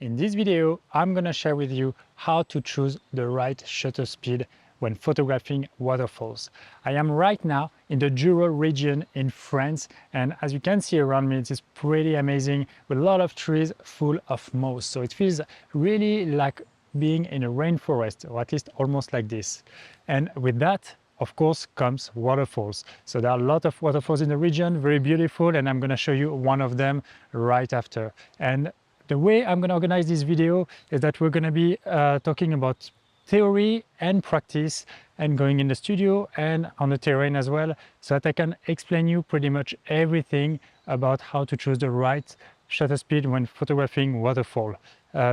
In this video, I'm going to share with you how to choose the right shutter speed when photographing waterfalls. I am right now in the Jura region in France, and as you can see around me, it is pretty amazing with a lot of trees full of moss. So it feels really like being in a rainforest, or at least almost like this. And with that, of course, comes waterfalls. So there are a lot of waterfalls in the region, very beautiful, and I'm going to show you one of them right after. And the way I'm going to organize this video is that we're going to be talking about theory and practice, and going in the studio and on the terrain as well, so that I can explain you pretty much everything about how to choose the right shutter speed when photographing waterfall.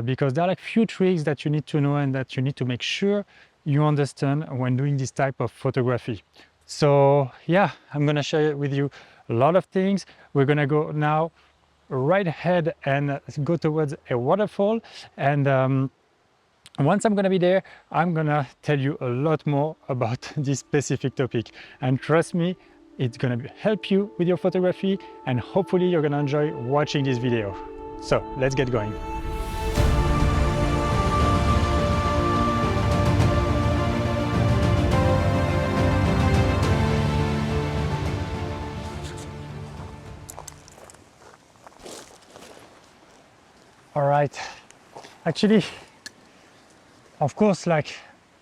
Because there are like few tricks that you need to know and that you need to make sure you understand when doing this type of photography. So yeah, I'm going to share with you a lot of things. We're going to go now right ahead and go towards a waterfall, and once I'm going to be there, I'm going to tell you a lot more about this specific topic, and trust me, it's going to help you with your photography, and hopefully you're going to enjoy watching this video. So let's get going. All right, actually, of course, like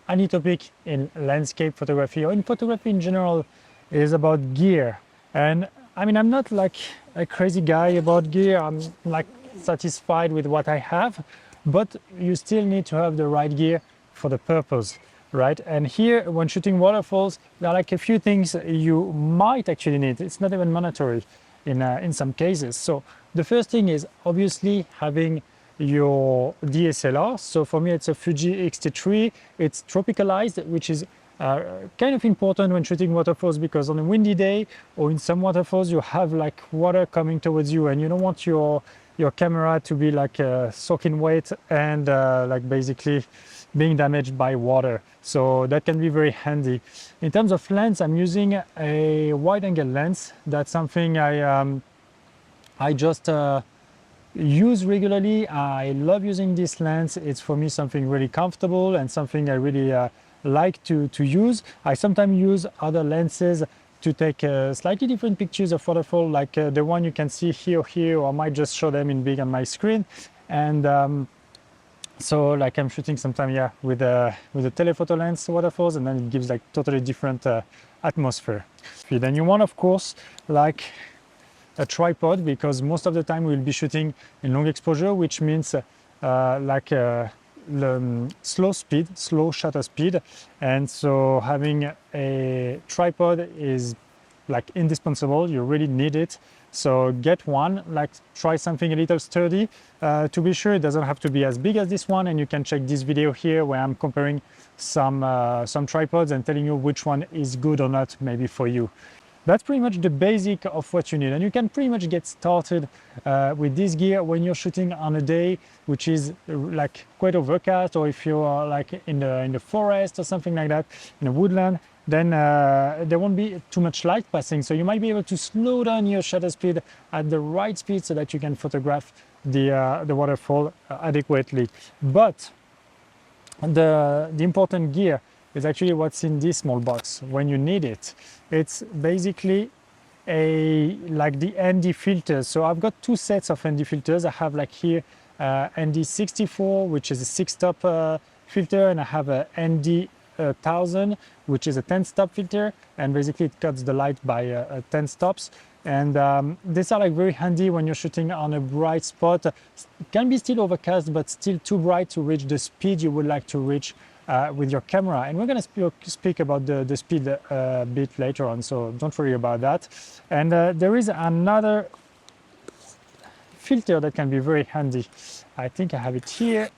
any topic in landscape photography or in photography in general is about gear. And I mean, I'm not like a crazy guy about gear. I'm like satisfied with what I have, but you still need to have the right gear for the purpose, right? And here, when shooting waterfalls, there are like a few things you might actually need. It's not even mandatory in some cases. So the first thing is obviously having your DSLR. So for me, it's a Fuji X-T3. It's tropicalized, which is kind of important when shooting waterfalls, because on a windy day or in some waterfalls, you have like water coming towards you, and you don't want your camera to be like soaking wet and like basically being damaged by water. So that can be very handy. In terms of lens, I'm using a wide-angle lens. That's something I just use regularly. I love using this lens. It's for me something really comfortable and something I really like to use. I sometimes use other lenses to take slightly different pictures of waterfall, like the one you can see here, or I might just show them in big on my screen. And so like I'm shooting sometimes, yeah, with a telephoto lens waterfalls, and then it gives like totally different atmosphere. Then you want, of course, like a tripod, because most of the time we'll be shooting in long exposure, which means slow shutter speed, and so having a tripod is like indispensable. You really need it. So get one, like try something a little sturdy. To be sure, it doesn't have to be as big as this one, and you can check this video here where I'm comparing some tripods and telling you which one is good or not maybe for you. That's pretty much the basic of what you need, and you can pretty much get started with this gear when you're shooting on a day which is like quite overcast, or if you're like in the forest or something like that, in a woodland. Then there won't be too much light passing, so you might be able to slow down your shutter speed at the right speed so that you can photograph the waterfall adequately. But the important gear is actually what's in this small box when you need it. It's basically like the ND filters. So I've got two sets of ND filters. I have like here ND64, which is a 6-stop filter, and I have a ND 1000, which is a 10-stop filter, and basically it cuts the light by 10 stops. And these are like very handy when you're shooting on a bright spot. It can be still overcast, but still too bright to reach the speed you would like to reach with your camera. And we're going to speak about the speed a bit later on, so don't worry about that. And there is another filter that can be very handy. I think I have it here.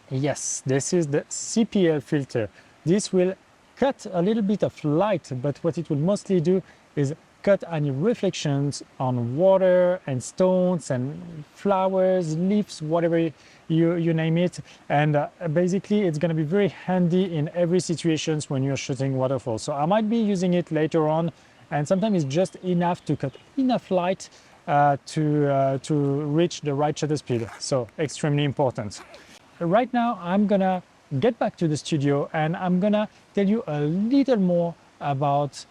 Yes, this is the CPL filter. This will cut a little bit of light, but what it will mostly do is cut any reflections on water and stones and flowers, leaves, whatever you name it. And basically it's going to be very handy in every situation when you're shooting waterfalls. So I might be using it later on, and sometimes it's just enough to cut enough light to reach the right shutter speed. So extremely important. Right now, I'm gonna get back to the studio and I'm gonna tell you a little more about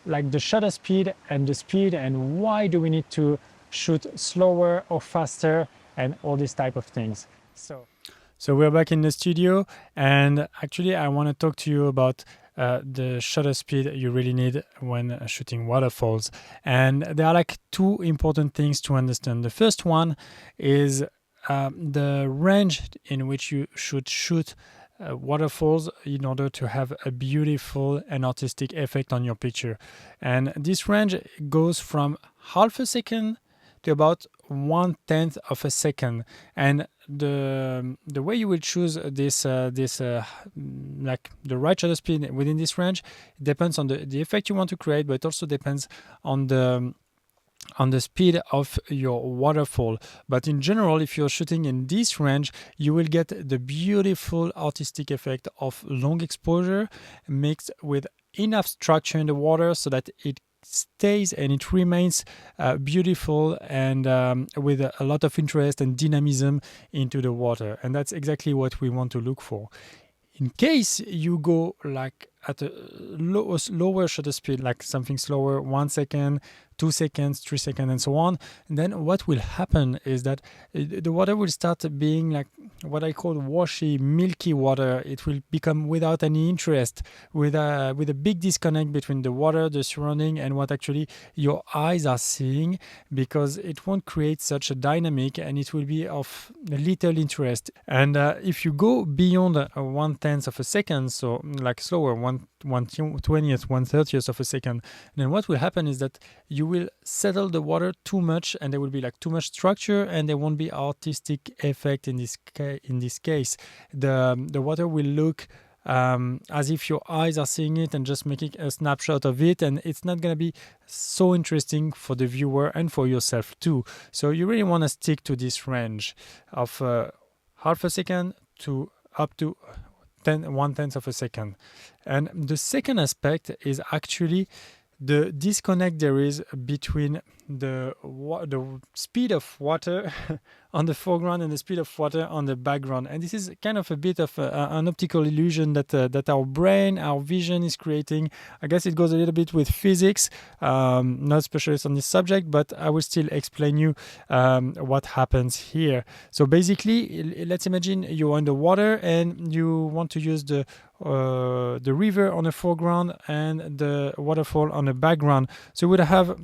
like the shutter speed and the speed and why do we need to shoot slower or faster and all these type of things. So we're back in the studio, and actually I want to talk to you about the shutter speed you really need when shooting waterfalls. And there are like two important things to understand. The first one is the range in which you should shoot waterfalls in order to have a beautiful and artistic effect on your picture. And this range goes from half a second to about 1/10 of a second. And the way you will choose this like the right shutter speed within this range depends on the effect you want to create, but it also depends on the speed of your waterfall. But in general, if you're shooting in this range, you will get the beautiful artistic effect of long exposure mixed with enough structure in the water so that it stays and it remains beautiful and with a lot of interest and dynamism into the water. And that's exactly what we want to look for. In case you go like at a lower shutter speed, like something slower, 1 second, 2 seconds, 3 seconds, and so on, and then what will happen is that the water will start being like what I call washy, milky water. It will become without any interest, with a big disconnect between the water, the surrounding, and what actually your eyes are seeing, because it won't create such a dynamic and it will be of little interest. And if you go beyond 1/10 of a second, so like slower, 1/20th, 1/30th of a second, then what will happen is that you will settle the water too much, and there will be like too much structure, and there won't be artistic effect in this case. The water will look as if your eyes are seeing it and just making a snapshot of it, and it's not going to be so interesting for the viewer and for yourself too. So you really want to stick to this range of half a second to up to 1/10 of a second. And the second aspect is actually the disconnect there is between the speed of water on the foreground and the speed of water on the background. And this is kind of a bit of an optical illusion that our brain, our vision is creating. I guess it goes a little bit with physics, not specialist on this subject, but I will still explain you what happens here. So basically, let's imagine you're on the water and you want to use the river on the foreground and the waterfall on the background. So you would have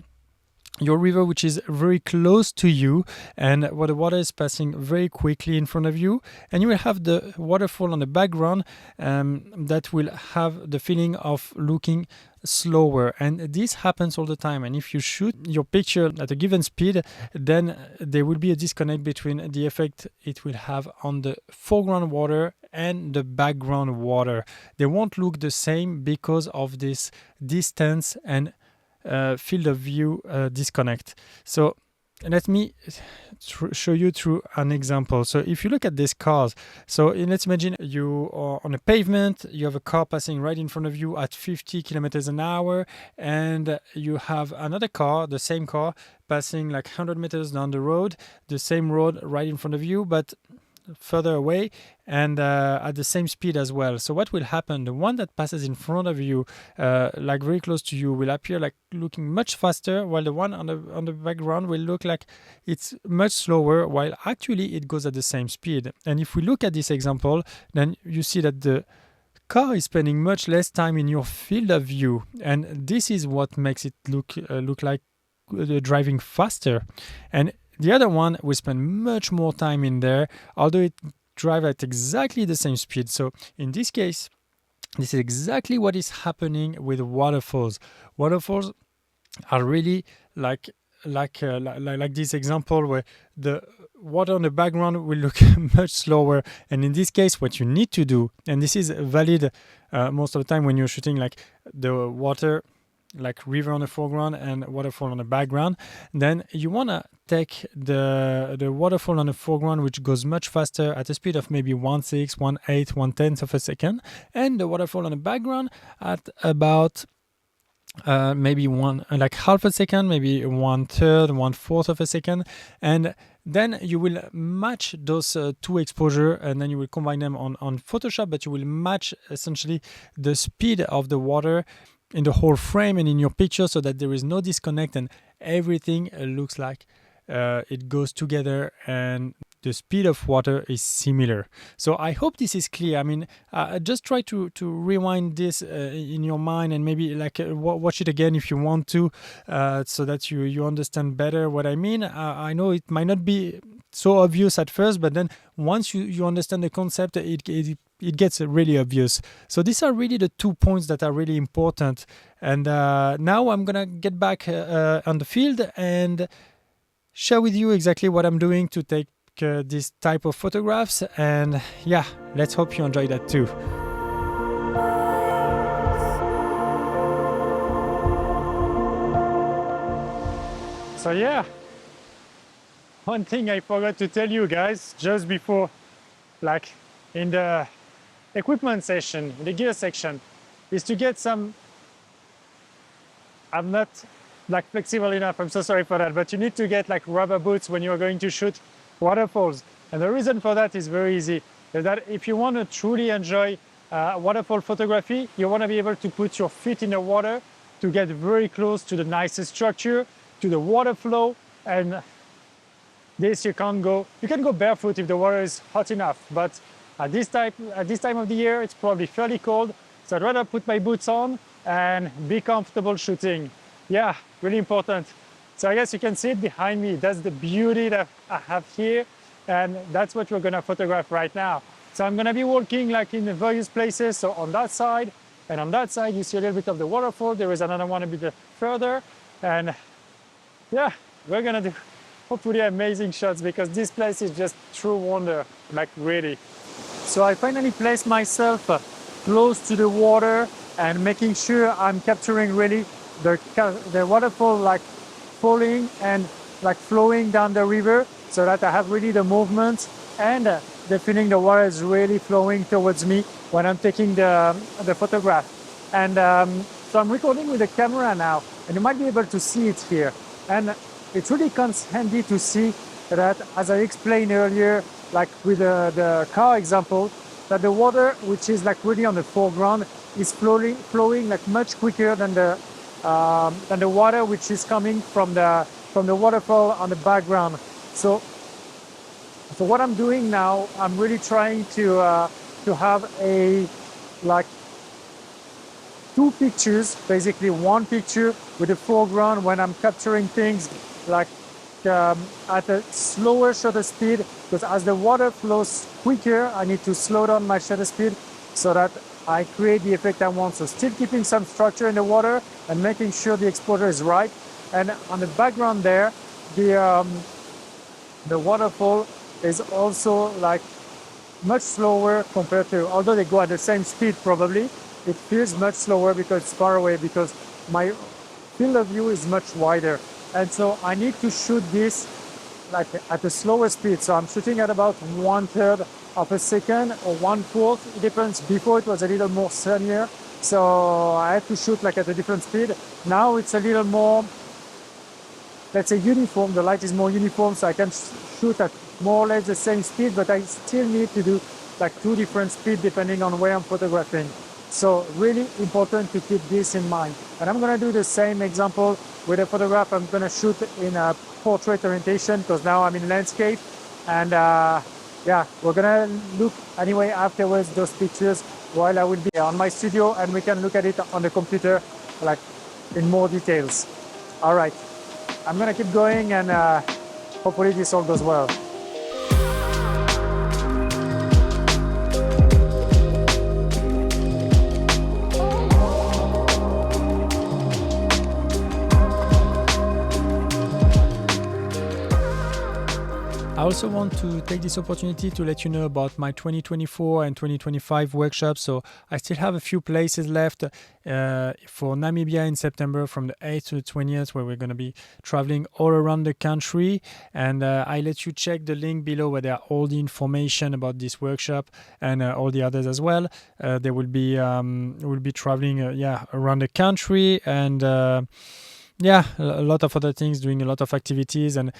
your river, which is very close to you, and where the water is passing very quickly in front of you, and you will have the waterfall on the background that will have the feeling of looking slower. And this happens all the time. And if you shoot your picture at a given speed, then there will be a disconnect between the effect it will have on the foreground water and the background water. They won't look the same because of this distance and field of view disconnect. So let me show you through an example. So if you look at these cars, so let's imagine you are on a pavement, you have a car passing right in front of you at 50 kilometers an hour, and you have another car, the same car, passing like 100 meters down the road, the same road right in front of you, but further away and at the same speed as well. So what will happen? The one that passes in front of you, like very close to you, will appear like looking much faster, while the one on the background will look like it's much slower, while actually it goes at the same speed. And if we look at this example, then you see that the car is spending much less time in your field of view, and this is what makes it look like driving faster. And the other one will spend much more time in there, although it drives at exactly the same speed. So in this case, this is exactly what is happening with waterfalls. Waterfalls are really like this example where the water on the background will look much slower. And in this case, what you need to do, and this is valid most of the time when you're shooting like the water, like river on the foreground and waterfall on the background, then you want to take the waterfall on the foreground, which goes much faster at a speed of maybe 1/6, 1/8, 1/10 of a second, and the waterfall on the background at about maybe one like half a second, maybe 1/3, 1/4 of a second, and then you will match those two exposure, and then you will combine them on Photoshop, but you will match essentially the speed of the water in the whole frame and in your picture, so that there is no disconnect and everything looks like it goes together and the speed of water is similar. So I hope this is clear. I mean, just try to rewind this in your mind, and maybe like watch it again if you want to, so that you understand better what I mean. I know it might not be so obvious at first, but then once you understand the concept, it gets really obvious. So these are really the 2 points that are really important. And now I'm gonna get back on the field and share with you exactly what I'm doing to take this type of photographs. And yeah, let's hope you enjoy that too. So yeah, one thing I forgot to tell you guys just before, like in the equipment session, in the gear section, is to get some, I'm not like flexible enough, I'm so sorry for that, but you need to get like rubber boots when you're going to shoot waterfalls. And the reason for that is very easy, is that if you want to truly enjoy waterfall photography, you want to be able to put your feet in the water to get very close to the nicest structure, to the water flow. And this you can go barefoot if the water is hot enough, but at this time of the year it's probably fairly cold, so I'd rather put my boots on and be comfortable shooting. Yeah, really important. So I guess you can see it behind me. That's the beauty that I have here, and that's what we're gonna photograph right now. So I'm gonna be walking like in the various places. So on that side and on that side you see a little bit of the waterfall. There is another one a bit further, and yeah, we're gonna do hopefully amazing shots, because this place is just true wonder, like really. So I finally placed myself close to the water and making sure I'm capturing really the waterfall like falling and like flowing down the river, so that I have really the movement and the feeling the water is really flowing towards me when I'm taking the photograph. And so I'm recording with the camera now, and you might be able to see it here. And it really comes handy to see that, as I explained earlier, like with the car example, that the water, which is like really on the foreground, is flowing like much quicker than the water which is coming from the waterfall on the background. So what I'm doing now, I'm really trying to have a like two pictures, basically one picture with the foreground when I'm capturing things like at a slower shutter speed, because as the water flows quicker, I need to slow down my shutter speed so that I create the effect I want. So still keeping some structure in the water and making sure the exposure is right. And on the background there, the waterfall is also like much slower compared to, although they go at the same speed probably, it feels much slower because it's far away, because my field of view is much wider. And so I need to shoot this like at a slower speed. So I'm shooting at about 1/3 of a second or 1/4. It depends. Before it was a little more sunnier, so I had to shoot like at a different speed. Now it's a little more, let's say, uniform. The light is more uniform, so I can shoot at more or less the same speed, but I still need to do like two different speeds depending on where I'm photographing. So really important to keep this in mind. And I'm gonna do the same example with a photograph I'm gonna shoot in a portrait orientation, because now I'm in landscape. And yeah, we're gonna look anyway afterwards those pictures while I will be on my studio, and we can look at it on the computer like in more details. All right, I'm gonna keep going, and hopefully this all goes well. I also want to take this opportunity to let you know about my 2024 and 2025 workshops. So I still have a few places left for Namibia in September from the 8th to the 20th, where we're going to be traveling all around the country. And I let you check the link below where there are all the information about this workshop and all the others as well. They will be we'll be traveling around the country and a lot of other things, doing a lot of activities, and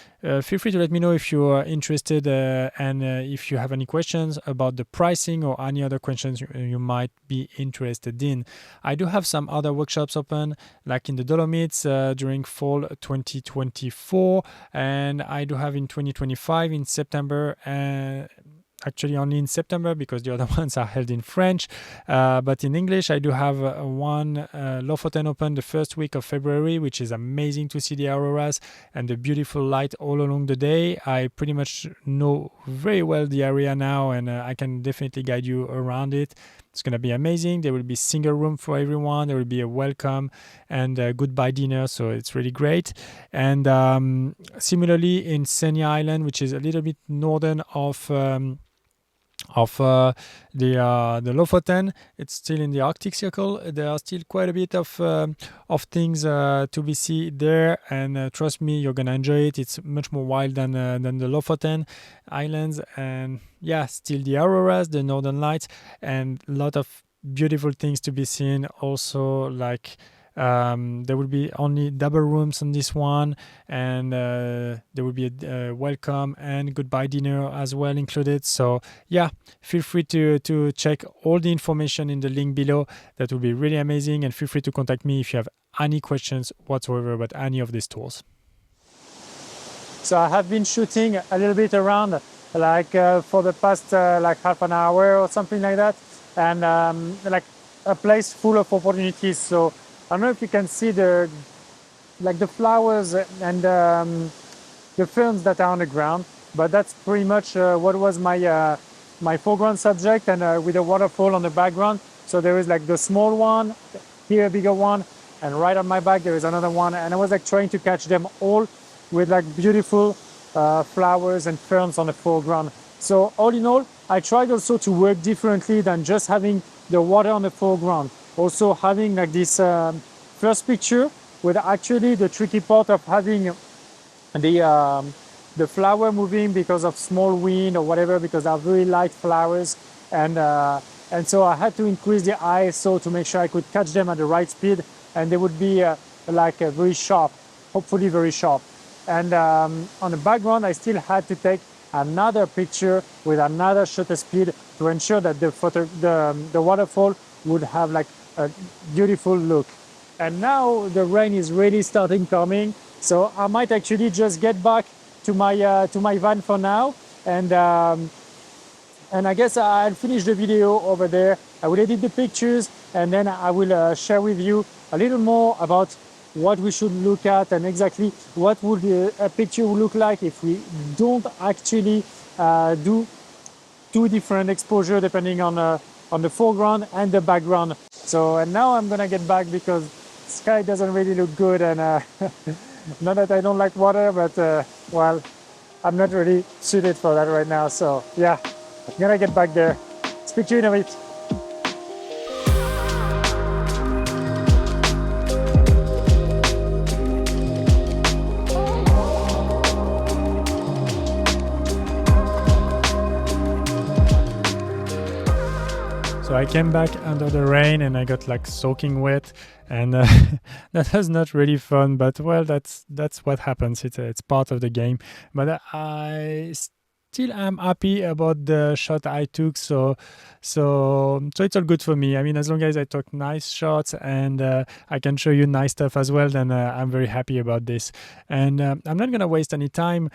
feel free to let me know if you are interested and if you have any questions about the pricing or any other questions you might be interested in. I do have some other workshops open, like in the Dolomites during fall 2024, and I do have in 2025 in September. Actually only in September because the other ones are held in French, but in English I do have one Lofoten open the first week of February, which is amazing to see the auroras and the beautiful light all along the day. I pretty much know very well the area now, and I can definitely guide you around it. It's going to be amazing. There will be single room for everyone. There will be a welcome and a goodbye dinner, so it's really great. And similarly in Senya Island, which is a little bit northern of the Lofoten, it's still in the Arctic Circle. There are still quite a bit of things to be seen there, and trust me, you're gonna enjoy it. It's much more wild than the Lofoten Islands, and still the auroras, the northern lights, and a lot of beautiful things to be seen. Also, like there will be only double rooms on this one, and there will be a welcome and goodbye dinner as well included. So feel free to check all the information in the link below. That will be really amazing, and feel free to contact me if you have any questions whatsoever about any of these tours. So I have been shooting a little bit around for the past half an hour or something like that, and a place full of opportunities. So I don't know if you can see the flowers and the ferns that are on the ground, but that's pretty much what was my foreground subject, and with a waterfall on the background. So there is the small one, here a bigger one, and right on my back there is another one, and I was trying to catch them all with beautiful flowers and ferns on the foreground. So all in all, I tried also to work differently than just having the water on the foreground. Also having this first picture, with actually the tricky part of having the flower moving because of small wind or whatever, because they're very light flowers, and so I had to increase the ISO to make sure I could catch them at the right speed, and they would be very sharp, hopefully very sharp. And on the background I still had to take another picture with another shutter speed to ensure that the waterfall would have a beautiful look. And now the rain is really starting coming, so I might actually just get back to my van for now, and I guess I'll finish the video over there. I will edit the pictures, and then I will share with you a little more about what we should look at and exactly what would a picture look like if we don't actually do two different exposure depending on the foreground and the background. So, and now I'm gonna get back because the sky doesn't really look good, and not that I don't like water, but well, I'm not really suited for that right now. So I'm gonna get back there. Speak to you in a bit. So I came back under the rain and I got soaking wet, and that was not really fun, but well, that's what happens. It's part of the game. But I still am happy about the shot I took, so it's all good for me. I mean, as long as I took nice shots and I can show you nice stuff as well, then I'm very happy about this. And I'm not gonna waste any time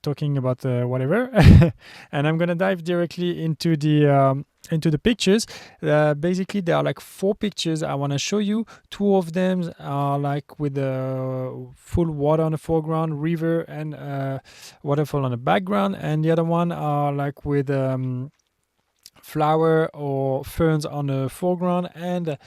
talking about whatever, and I'm gonna dive directly into the pictures. Basically there are 4 pictures I want to show you. 2 of them are with the full water on the foreground, river and waterfall on the background, and the other one are with flower or ferns on the foreground and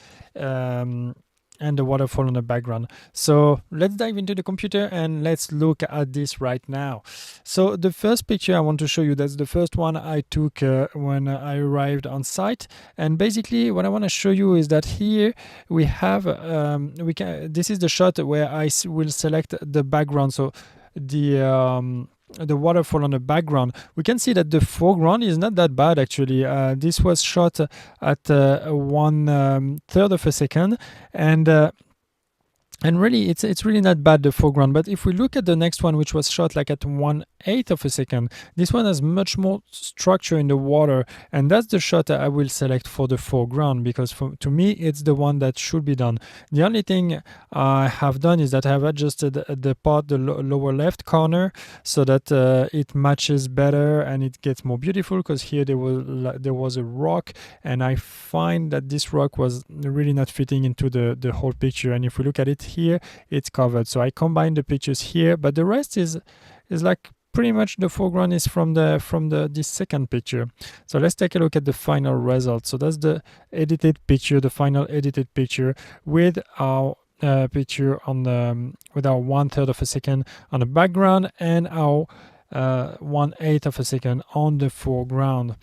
the waterfall on the background. So let's dive into the computer and let's look at this right now. So the first picture I want to show you, that's the first one I took when I arrived on site. And basically what I want to show you is that here we have this is the shot where I will select the background. So the waterfall on the background, we can see that the foreground is not that bad actually. This was shot at 1/3 of a second, and really it's really not bad, the foreground. But if we look at the next one, which was shot like at 1/8 of a second, this one has much more structure in the water, and that's the shot that I will select for the foreground, because to me it's the one that should be done. The only thing I have done is that I have adjusted the lower left corner so that it matches better and it gets more beautiful, because here there was a rock, and I find that this rock was really not fitting into the whole picture. And if we look at it here, it's covered. So I combine the pictures here, but the rest is like pretty much the foreground is from this second picture. So let's take a look at the final result. So that's the edited picture, the final edited picture with our picture on the with our 1/3 of a second on the background and our 1/8 of a second on the foreground.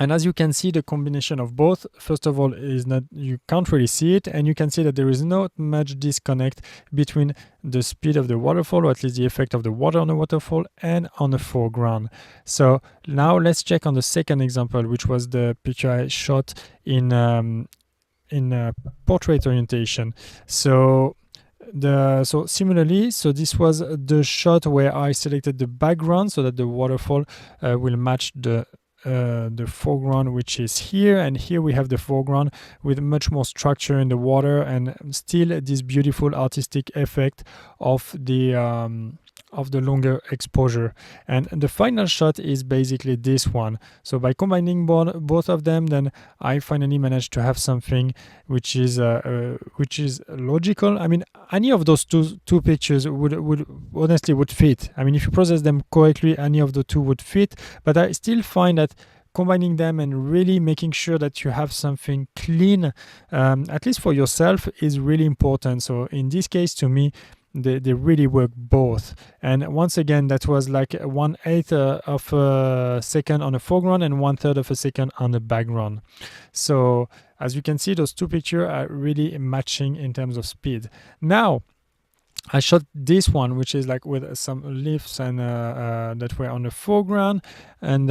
And as you can see, the combination of both, first of all, is not, you can't really see it, and you can see that there is not much disconnect between the speed of the waterfall, or at least the effect of the water on the waterfall, and on the foreground. So now let's check on the second example, which was the picture I shot in portrait orientation. So similarly, this was the shot where I selected the background so that the waterfall will match the foreground, which is here, and here we have the foreground with much more structure in the water and still this beautiful artistic effect of the longer exposure. And the final shot is basically this one. So by combining both of them, then I finally managed to have something which is logical. I mean, any of those two pictures would honestly fit. I mean, if you process them correctly, any of the two would fit, but I still find that combining them and really making sure that you have something clean, at least for yourself, is really important. So in this case, to me, they really work both. And once again, that was like 1/8 of a second on the foreground and 1/3 of a second on the background. So as you can see, those two pictures are really matching in terms of speed. Now I shot this one, which is like with some leaves and that were on the foreground, and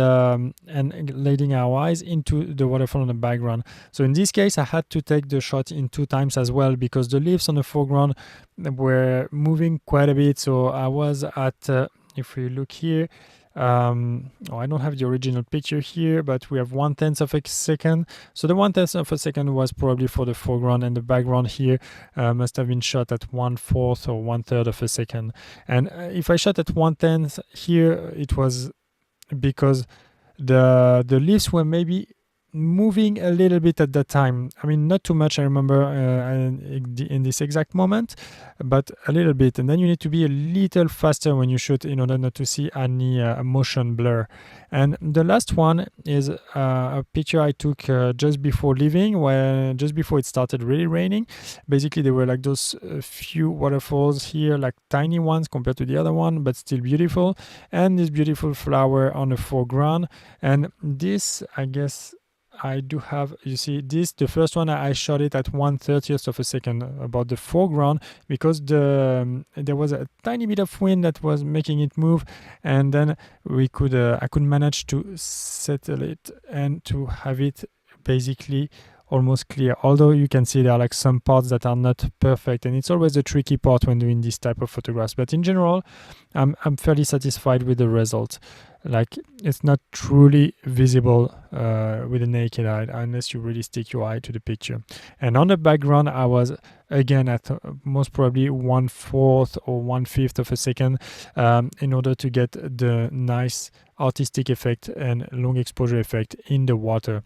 leading our eyes into the waterfall on the background. So in this case, I had to take the shot in 2 times as well, because the leaves on the foreground were moving quite a bit. So I was at, if we look here, I don't have the original picture here, but we have 1/10 of a second. So the 1/10 of a second was probably for the foreground, and the background here must have been shot at 1/4 or 1/3 of a second. And if I shot at 1/10 here, it was because the leaves were maybe moving a little bit at that time. I mean, not too much, I remember in this exact moment, but a little bit. And then you need to be a little faster when you shoot in order not to see any motion blur. And the last one is a picture I took just before leaving, just before it started really raining. Basically, there were like those few waterfalls here, like tiny ones compared to the other one, but still beautiful. And this beautiful flower on the foreground. And this, I guess, I do have, you see this, the first one I shot it at 1/30th of a second about the foreground, because there was a tiny bit of wind that was making it move, and then I could manage to settle it and to have it basically almost clear, although you can see there are like some parts that are not perfect, and it's always a tricky part when doing this type of photographs. But in general, I'm fairly satisfied with the result. Like, it's not truly visible with the naked eye unless you really stick your eye to the picture. And on the background, I was again at most probably 1/4 or 1/5 of a second in order to get the nice artistic effect and long exposure effect in the water.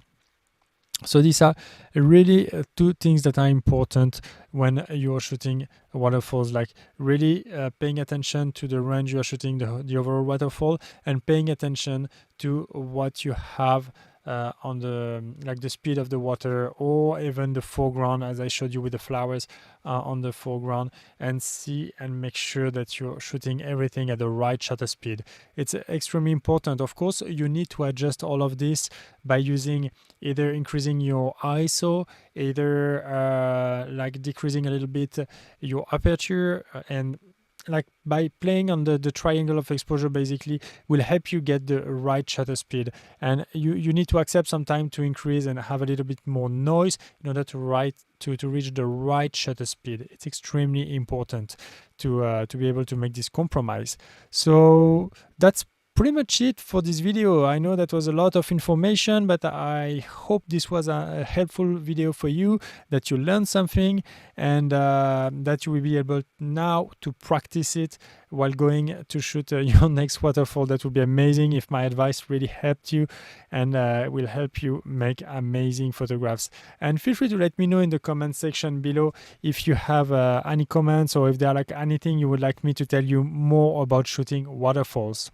So these are really two things that are important when you're shooting waterfalls, like really paying attention to the range you are shooting the overall waterfall, and paying attention to what you have on the like the speed of the water, or even the foreground, as I showed you with the flowers on the foreground, and see and make sure that you're shooting everything at the right shutter speed. It's extremely important. Of course, you need to adjust all of this by using either increasing your ISO, either like decreasing a little bit your aperture, and like by playing on the triangle of exposure basically will help you get the right shutter speed. And you need to accept some time to increase and have a little bit more noise in order to reach the right shutter speed. It's extremely important to be able to make this compromise. So that's pretty much it for this video. I know that was a lot of information, but I hope this was a helpful video for you, that you learned something, and that you will be able now to practice it while going to shoot your next waterfall. That would be amazing if my advice really helped you and will help you make amazing photographs. And feel free to let me know in the comment section below if you have any comments, or if there are like anything you would like me to tell you more about shooting waterfalls.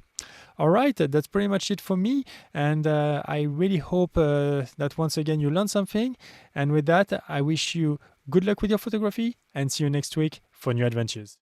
All right, that's pretty much it for me, and I really hope that once again you learned something. And with that, I wish you good luck with your photography, and see you next week for new adventures.